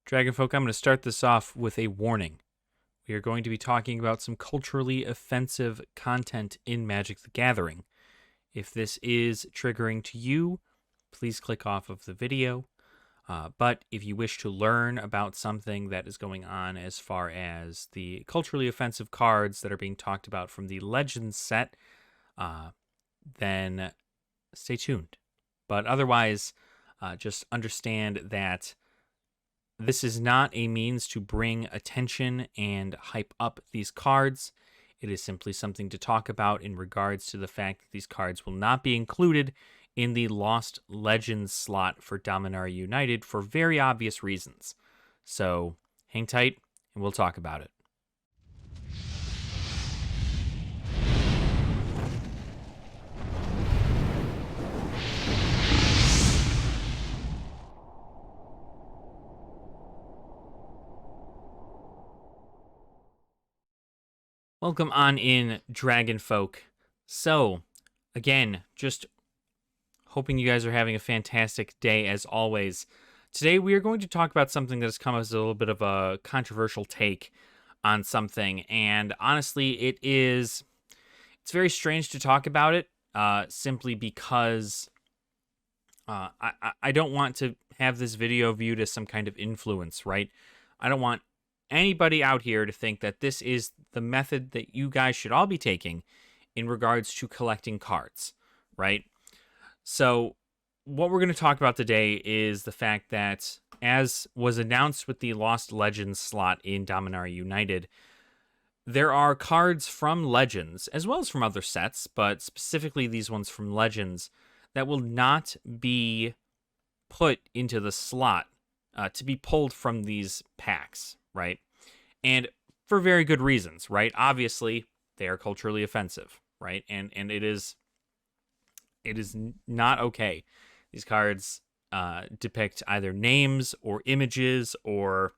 Dragonfolk, I'm going to start this off with a warning. We are going to be talking about some culturally offensive content in Magic the Gathering. If this is triggering to you, please click off of the video. But if you wish to learn about something that is going on as far as the culturally offensive cards that are being talked about from the Legends set, then stay tuned. But otherwise, just understand that this is not a means to bring attention and hype up these cards. It is simply something to talk about in regards to the fact that these cards will not be included in the Lost Legends slot for Dominaria United for very obvious reasons. So hang tight and we'll talk about it. Welcome on in, Dragonfolk. So, again, just hoping you guys are having a fantastic day as always. Today we are going to talk about something that has come as a little bit of a controversial take on something, and honestly, it's very strange to talk about it, simply because I don't want to have this video viewed as some kind of influence, right? I don't want anybody out here to think that this is the method that you guys should all be taking in regards to collecting cards, right? So what we're going to talk about today is the fact that, as was announced with the Lost Legends slot in Dominaria United, there are cards from Legends, as well as from other sets, but specifically these ones from Legends, that will not be put into the slot to be pulled from these packs, right? And for very good reasons, right? Obviously, they are culturally offensive, right? And it is not okay. These cards depict either names or images, or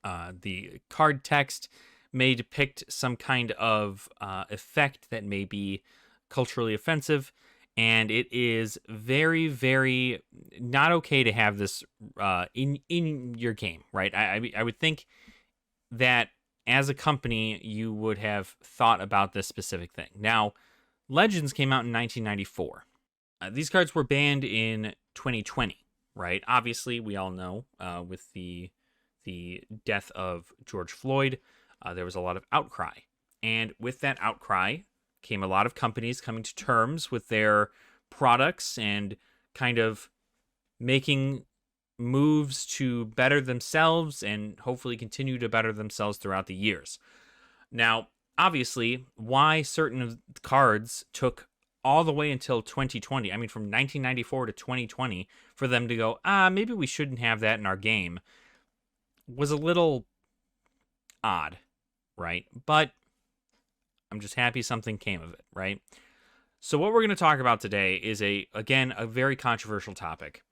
the card text may depict some kind of effect that may be culturally offensive, and it is very, very not okay to have this in your game, right? I would think that as a company you would have thought about this specific thing. Now, Legends came out in 1994. These cards were banned in 2020, right? Obviously, we all know with the death of George Floyd, there was a lot of outcry. And with that outcry came a lot of companies coming to terms with their products and kind of making moves to better themselves and hopefully continue to better themselves throughout the years. Now, obviously, why certain cards took all the way until 2020, I mean, from 1994 to 2020, for them to go, maybe we shouldn't have that in our game, was a little odd, right? But I'm just happy something came of it, right? So what we're going to talk about today is again, a very controversial topic.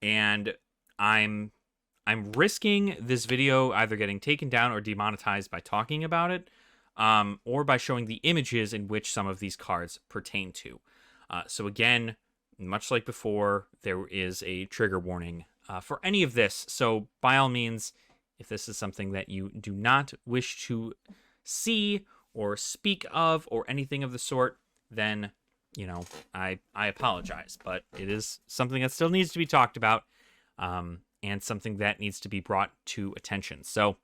And I'm risking this video either getting taken down or demonetized by talking about it, or by showing the images in which some of these cards pertain to. So again, much like before, there is a trigger warning for any of this. So by all means, if this is something that you do not wish to see or speak of or anything of the sort, then, you know, I apologize. But it is something that still needs to be talked about, and something that needs to be brought to attention. So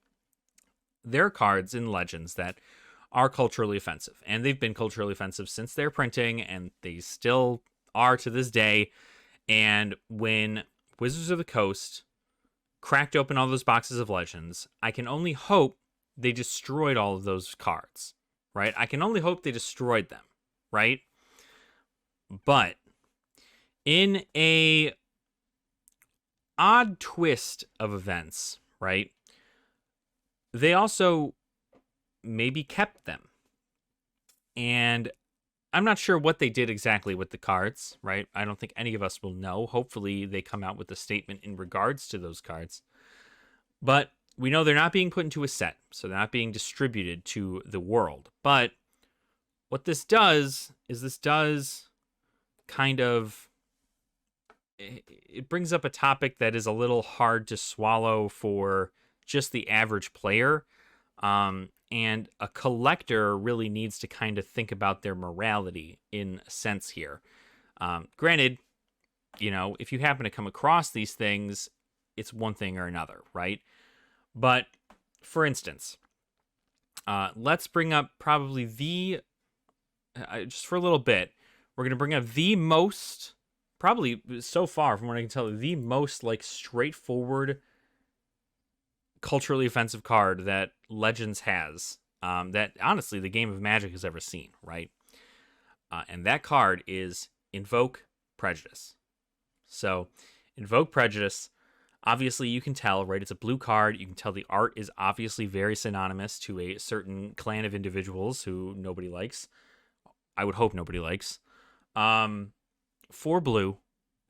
there are cards in Legends that are culturally offensive, and they've been culturally offensive since their printing, and they still are to this day. And when Wizards of the Coast cracked open all those boxes of Legends, I can only hope they destroyed all of those cards, right? I can only hope they destroyed them, right? But in a odd twist of events, right, they also maybe kept them. And I'm not sure what they did exactly with the cards, right? I don't think any of us will know. Hopefully they come out with a statement in regards to those cards. But we know they're not being put into a set, so they're not being distributed to the world. But what this does is kind of it brings up a topic that is a little hard to swallow for just the average player. And a collector really needs to kind of think about their morality in a sense here. Granted, if you happen to come across these things, it's one thing or another, right? But for instance, let's bring up probably just for a little bit, we're going to bring up the most, probably so far from what I can tell, the most like straightforward culturally offensive card that Legends has, that honestly the game of Magic has ever seen, right? And that card is Invoke Prejudice. So, Invoke Prejudice, obviously you can tell, right? It's a blue card. You can tell the art is obviously very synonymous to a certain clan of individuals who nobody likes. I would hope nobody likes. 4 blue,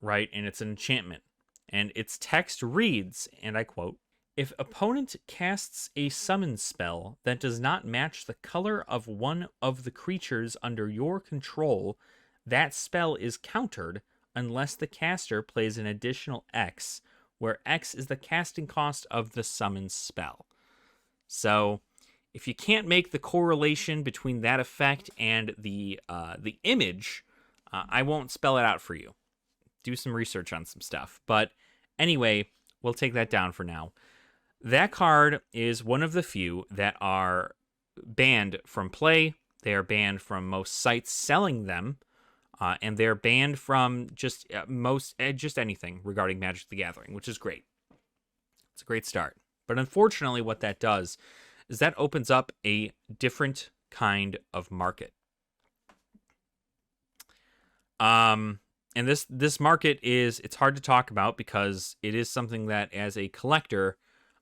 right? And it's an enchantment. And its text reads, and I quote, "If opponent casts a summon spell that does not match the color of one of the creatures under your control, that spell is countered unless the caster plays an additional X, where X is the casting cost of the summon spell." So, if you can't make the correlation between that effect and the image, I won't spell it out for you. Do some research on some stuff. But anyway, we'll take that down for now. That card is one of the few that are banned from play. They are banned from most sites selling them. And they're banned from just anything regarding Magic the Gathering, which is great. It's a great start. But unfortunately, what that does is that opens up a different kind of market. And this market it's hard to talk about because it is something that as a collector,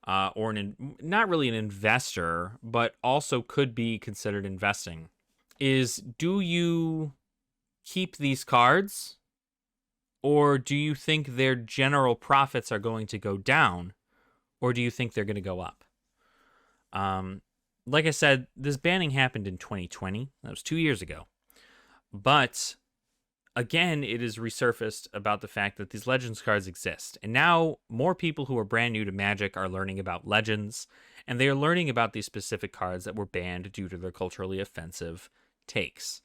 or not really an investor, but also could be considered investing, is do you keep these cards, or do you think their general profits are going to go down, or do you think they're going to go up? Like I said, this banning happened in 2020. That was 2 years ago. But again, it is resurfaced about the fact that these Legends cards exist. And now more people who are brand new to Magic are learning about Legends, and they are learning about these specific cards that were banned due to their culturally offensive takes.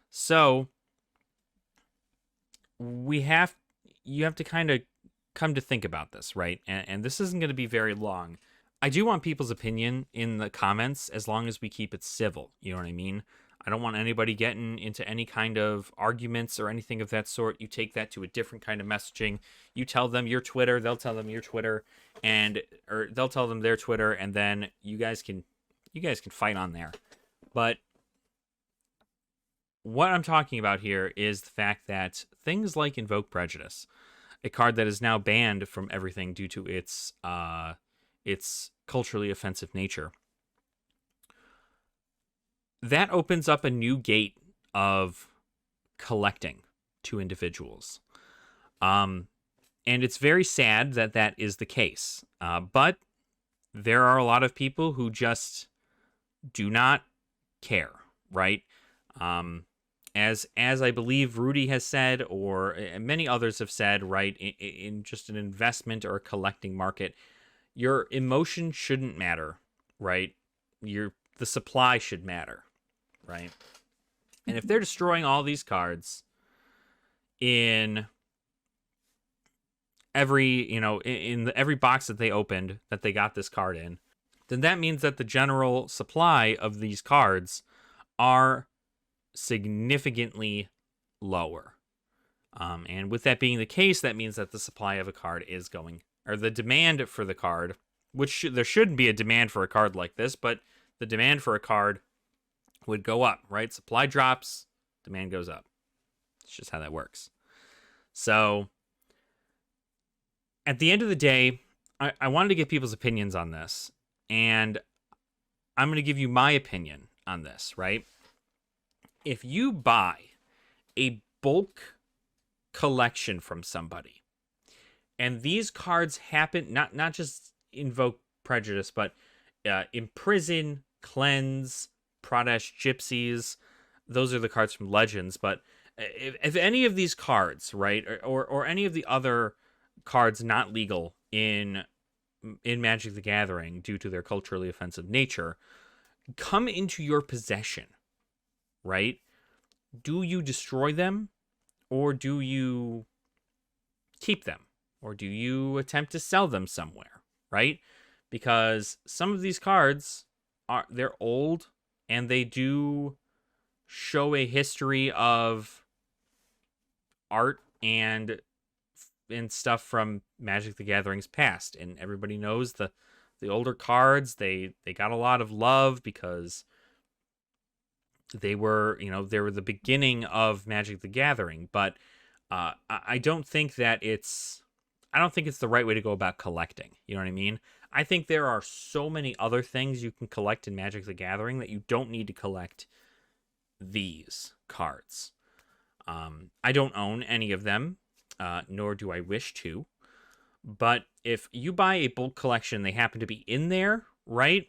So you have to kind of come to think about this, right? And this isn't going to be very long. I do want people's opinion in the comments as long as we keep it civil. You know what I mean? I don't want anybody getting into any kind of arguments or anything of that sort. You take that to a different kind of messaging. You tell them your Twitter, they'll tell them your Twitter, or they'll tell them their Twitter, and then you guys can fight on there. But what I'm talking about here is the fact that things like Invoke Prejudice, a card that is now banned from everything due to its culturally offensive nature, that opens up a new gate of collecting to individuals. And it's very sad that that is the case. But there are a lot of people who just do not care, right? As I believe Rudy has said, or many others have said, right, in just an investment or a collecting market, your emotion shouldn't matter, right? The supply should matter, right? And if they're destroying all these cards in every box that they opened that they got this card in, then that means that the general supply of these cards are significantly lower. And with that being the case, that means that the supply of a card is going, or the demand for the card, which there shouldn't be a demand for a card like this, but the demand for a card would go up, right? Supply drops, demand goes up. It's just how that works. So at the end of the day, I wanted to get people's opinions on this, and I'm going to give you my opinion on this, right? If you buy a bulk collection from somebody, and these cards happen, not just Invoke Prejudice, but Imprison, Cleanse, Pradesh Gypsies, those are the cards from Legends, but if any of these cards, right, or any of the other cards not legal in Magic the Gathering due to their culturally offensive nature come into your possession, right? Do you destroy them, or do you keep them, or do you attempt to sell them somewhere, right? Because some of these cards they're old, and they do show a history of art and stuff from Magic the Gathering's past, and everybody knows the older cards. They got a lot of love because they were, they were the beginning of Magic the Gathering. But I don't think that I don't think it's the right way to go about collecting. You know what I mean? I think there are so many other things you can collect in Magic the Gathering that you don't need to collect these cards. I don't own any of them, nor do I wish to. But if you buy a bulk collection, they happen to be in there, right?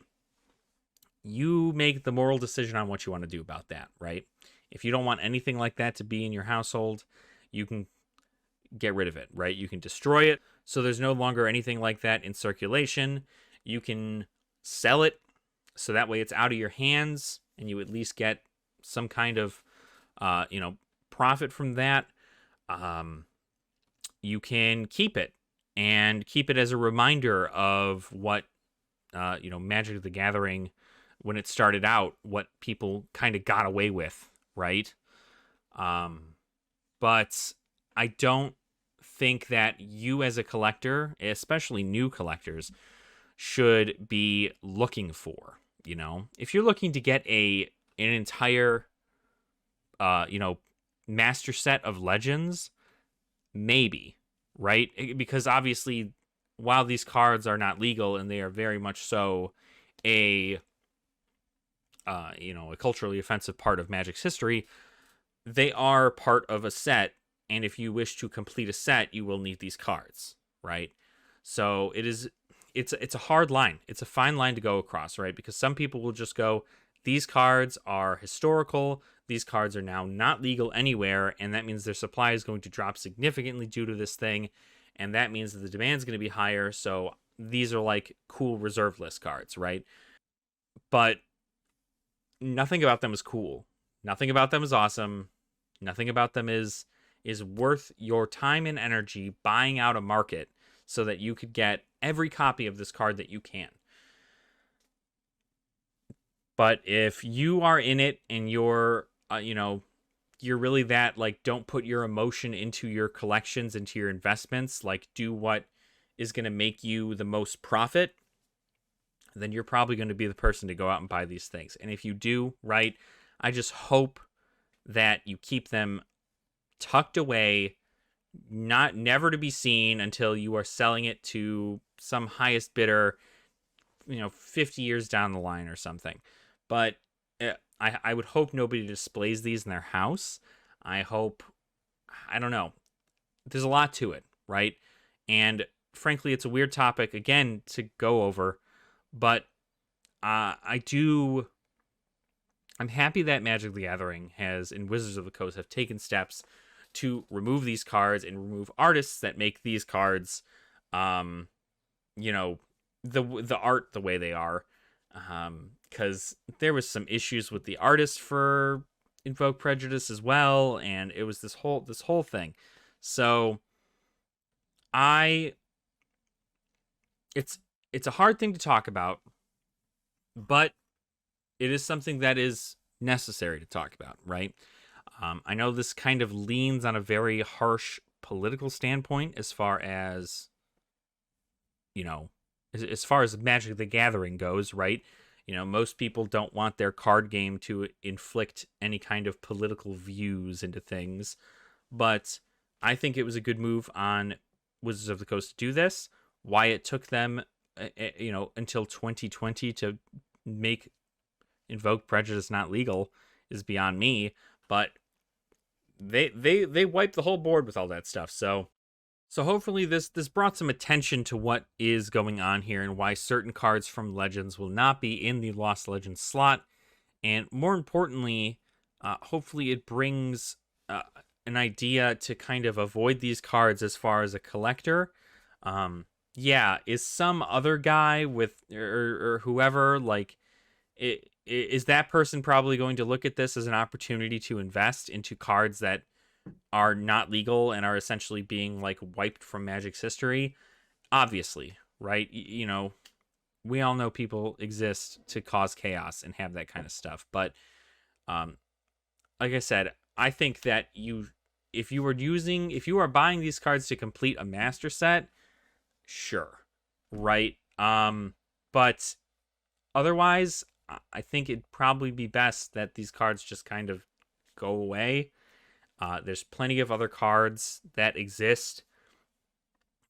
You make the moral decision on what you want to do about that, right? If you don't want anything like that to be in your household, you can get rid of it, right? You can destroy it, so there's no longer anything like that in circulation. You can sell it, so that way it's out of your hands, and you at least get some kind of, profit from that. You can keep it, and keep it as a reminder of what, Magic the Gathering, when it started out, what people kind of got away with, right? But I don't think that you as a collector, especially new collectors, should be looking for, if you're looking to get an entire, master set of Legends, maybe, right? Because obviously, while these cards are not legal and they are very much so a a culturally offensive part of Magic's history, they are part of a set, and if you wish to complete a set, you will need these cards, right? So it's a hard line. It's a fine line to go across, right? Because some people will just go, these cards are historical, these cards are now not legal anywhere, and that means their supply is going to drop significantly due to this thing, and that means that the demand is going to be higher, so these are like cool reserve list cards, right? But nothing about them is cool. Nothing about them is awesome. Nothing about them is worth your time and energy buying out a market so that you could get every copy of this card that you can. But if you are in it and you're, you're really that, like, don't put your emotion into your collections, into your investments, like, do what is going to make you the most profit, then you're probably going to be the person to go out and buy these things. And if you do, right, I just hope that you keep them tucked away, never to be seen until you are selling it to some highest bidder, 50 years down the line or something. But I would hope nobody displays these in their house. I don't know. There's a lot to it, right? And frankly, it's a weird topic, again, to go over. But I'm happy that Magic the Gathering and Wizards of the Coast have taken steps to remove these cards and remove artists that make these cards, the art the way they are. Because there was some issues with the artist for Invoke Prejudice as well, and it was this whole thing. So it's a hard thing to talk about, but it is something that is necessary to talk about, right? I know this kind of leans on a very harsh political standpoint as far as, as far as Magic the Gathering goes, right? Most people don't want their card game to inflict any kind of political views into things, but I think it was a good move on Wizards of the Coast to do this. Why it took them, until 2020 to make Invoke Prejudice not legal is beyond me, but they wiped the whole board with all that stuff. So hopefully this brought some attention to what is going on here and why certain cards from Legends will not be in the Lost Legends slot. And more importantly, hopefully it brings uh, an idea to kind of avoid these cards as far as a collector. Yeah, is some other guy with or whoever like is that person probably going to look at this as an opportunity to invest into cards that are not legal and are essentially being like wiped from Magic's history? Obviously, right? You know, we all know people exist to cause chaos and have that kind of stuff, but um like I said, I think that if you are buying these cards to complete a master set, sure, right? But otherwise, I think it'd probably be best that these cards just kind of go away. There's plenty of other cards that exist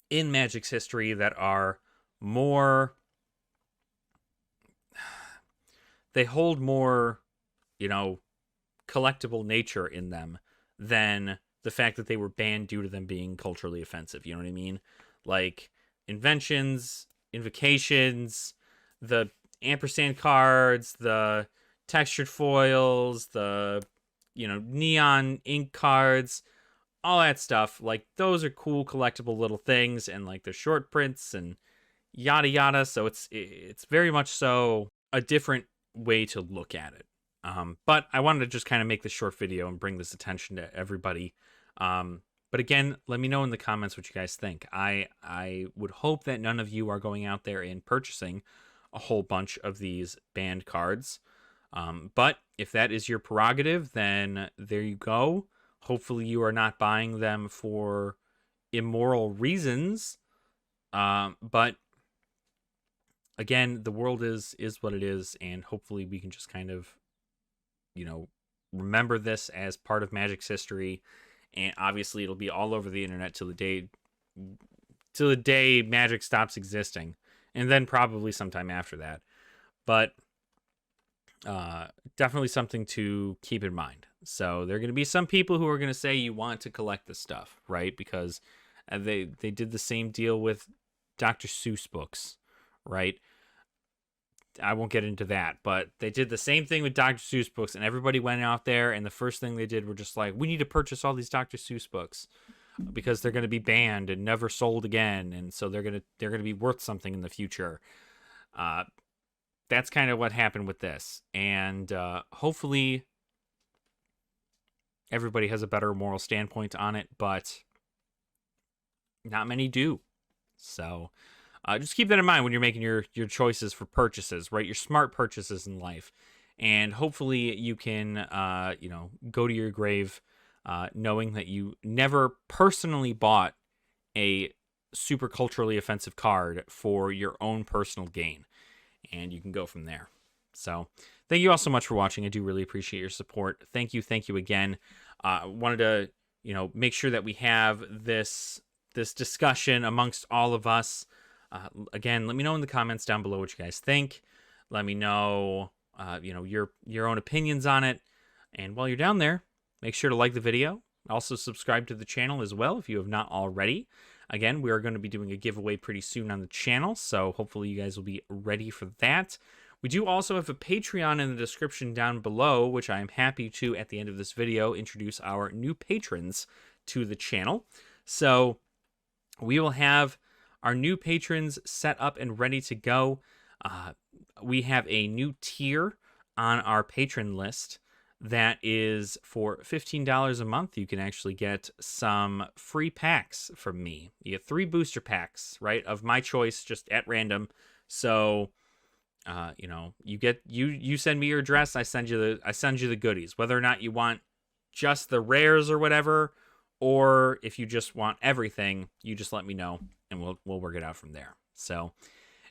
in Magic's history that are more. They hold more, you know, collectible nature in them than the fact that they were banned due to them being culturally offensive. You know what I mean? Like inventions, invocations, the ampersand cards, the textured foils, the neon ink cards, all that stuff. Like those are cool collectible little things, and like they're short prints and yada yada. So it's very much so a different way to look at it. But I wanted to just kind of make this short video and bring this attention to everybody. But again, let me know in the comments what you guys think. I would hope that none of you are going out there and purchasing a whole bunch of these banned cards. But if that is your prerogative, then there you go. Hopefully you are not buying them for immoral reasons. But again, the world is what it is, and hopefully we can just kind of, remember this as part of Magic's history. And obviously it'll be all over the internet till the day Magic stops existing, and then probably sometime after that. But definitely something to keep in mind. So there are going to be some people who are going to say you want to collect this stuff, right? Because they did the same deal with Dr. Seuss books, right? I won't get into that, but they did the same thing with Dr. Seuss books, and everybody went out there, and the first thing they did were just like, we need to purchase all these Dr. Seuss books because they're going to be banned and never sold again, and so they're going to be worth something in the future. That's kind of what happened with this, and hopefully everybody has a better moral standpoint on it, but not many do. So just keep that in mind when you're making your choices for purchases, right? Your smart purchases in life. And hopefully you can, go to your grave knowing that you never personally bought a super culturally offensive card for your own personal gain. And you can go from there. So thank you all so much for watching. I do really appreciate your support. Thank you again. Wanted to, make sure that we have this discussion amongst all of us. Again, let me know in the comments down below what you guys think. Let me know, your own opinions on it. And while you're down there, make sure to like the video. Also subscribe to the channel as well if you have not already. Again, we are going to be doing a giveaway pretty soon on the channel, so hopefully you guys will be ready for that. We do also have a Patreon in the description down below, which I am happy to, at the end of this video, introduce our new patrons to the channel. So we will have our new patrons set up and ready to go. We have a new tier on our patron list that is for $15 a month. You can actually get some free packs from me. You get 3 booster packs, right, of my choice, just at random. So, you send me your address, I send you the goodies, whether or not you want just the rares or whatever, or if you just want everything, you just let me know and we'll work it out from there. So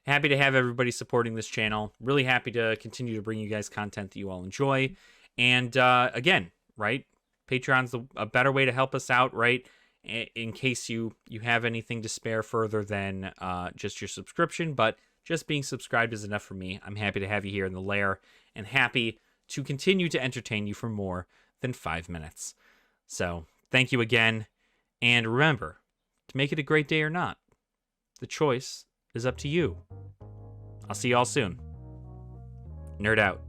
happy to have everybody supporting this channel. Really happy to continue to bring you guys content that you all enjoy. And again, right, Patreon's a better way to help us out, right? In case you have anything to spare further than just your subscription, but just being subscribed is enough for me. I'm happy to have you here in the lair and happy to continue to entertain you for more than 5 minutes. So thank you again, and remember, to make it a great day or not, the choice is up to you. I'll see you all soon. Nerd out.